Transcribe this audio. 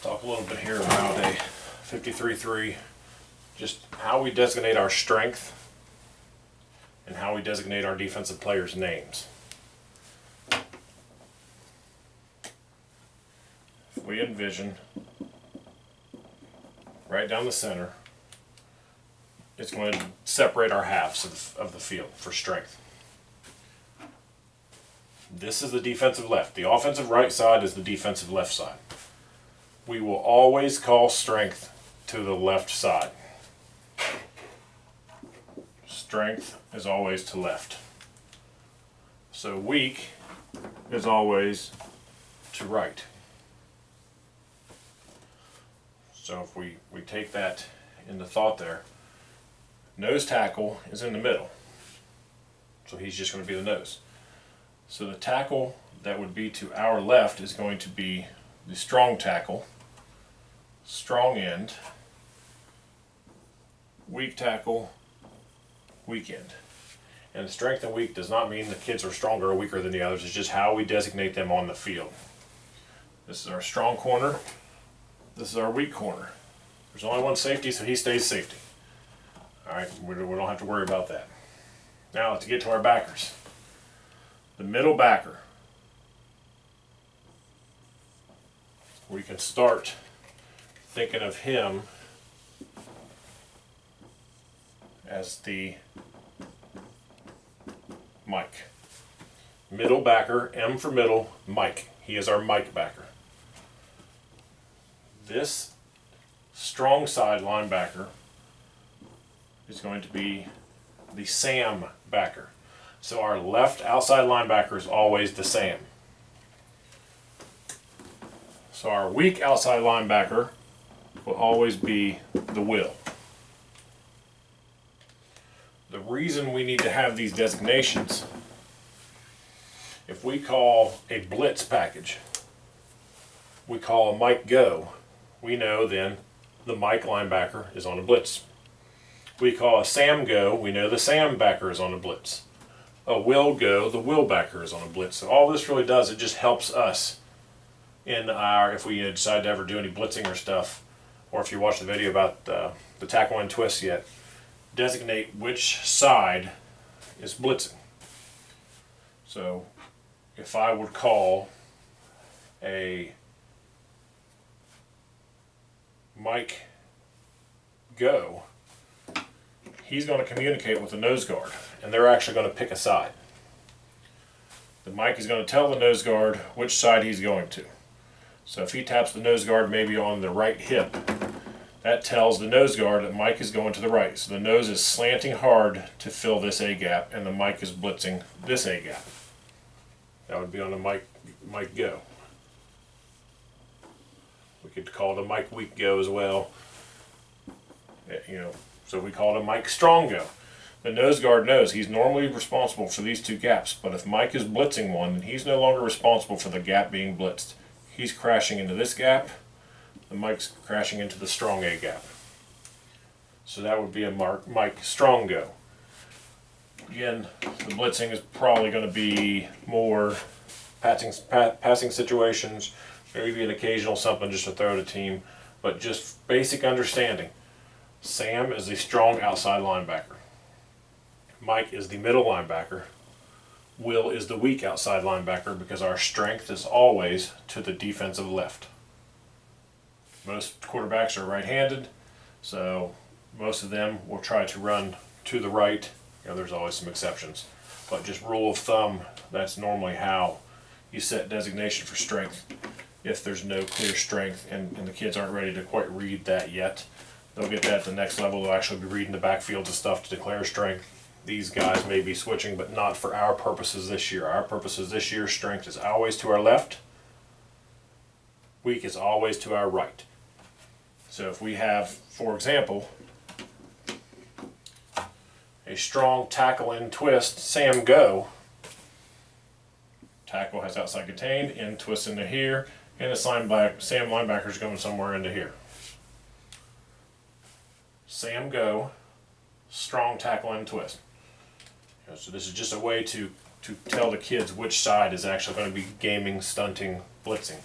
Talk a little bit here about a 53-3, just how we designate our strength and how we designate our defensive players' names. If we envision right down the center, it's going to separate our halves of the field for strength. This is the defensive left. The offensive right side is the defensive left side. We will always call strength to the left side. Strength is always to left. So weak is always to right. So if we take that into thought there, nose tackle is in the middle. So he's just going to be the nose. So the tackle that would be to our left is going to be the strong tackle, strong end, weak tackle, weak end. And strength and weak does not mean the kids are stronger or weaker than the others. It's just how we designate them on the field. This is our strong corner. This is our weak corner. There's only one safety, so he stays safety. Alright, we don't have to worry about that. Now to get to our backers. The middle backer. We can start thinking of him as the Mike. Middle backer, M for middle, Mike. He is our Mike backer. This strong side linebacker is going to be the Sam backer. So our left outside linebacker is always the Sam. So our weak outside linebacker will always be the Will. The reason we need to have these designations, if we call a blitz package, we call a Mike go, we know then the Mike linebacker is on a blitz. We call a Sam go, we know the Sam backer is on a blitz. A Will go, the Will backer is on a blitz. So all this really does, it just helps us in our, if we decide to ever do any blitzing or stuff, or if you watch the video about the tackle and twist yet, designate which side is blitzing. So if I would call a Mike go, he's going to communicate with the nose guard, and they're actually going to pick a side. The Mike is going to tell the nose guard which side he's going to. So if he taps the nose guard maybe on the right hip, that tells the nose guard that Mike is going to the right. So the nose is slanting hard to fill this A gap, and the Mike is blitzing this A gap. That would be on the Mike go. We could call it a Mike weak go as well. So we call it a Mike strong go. The nose guard knows he's normally responsible for these two gaps, but if Mike is blitzing one, then he's no longer responsible for the gap being blitzed. He's crashing into this gap, the Mike's crashing into the strong A gap. So that would be a Mike strong go. Again, the blitzing is probably going to be more passing situations, maybe an occasional something just to throw at a team, but just basic understanding. Sam is the strong outside linebacker. Mike is the middle linebacker. Will is the weak outside linebacker because our strength is always to the defensive left. Most quarterbacks are right-handed, so most of them will try to run to the right. There's always some exceptions, but just rule of thumb, that's normally how you set designation for strength. If there's no clear strength and the kids aren't ready to quite read that yet, they'll get that at the next level. They'll actually be reading the backfields and stuff to declare strength. These guys may be switching, but not for our purposes this year. Our purposes this year, strength is always to our left. Weak is always to our right. So if we have, for example, a strong tackle and twist, Sam go. Tackle has outside contained, in twist into here, and the Sam linebacker is going somewhere into here. Sam go, strong tackle and twist. So this is just a way to to tell the kids which side is actually going to be gaming, stunting, blitzing.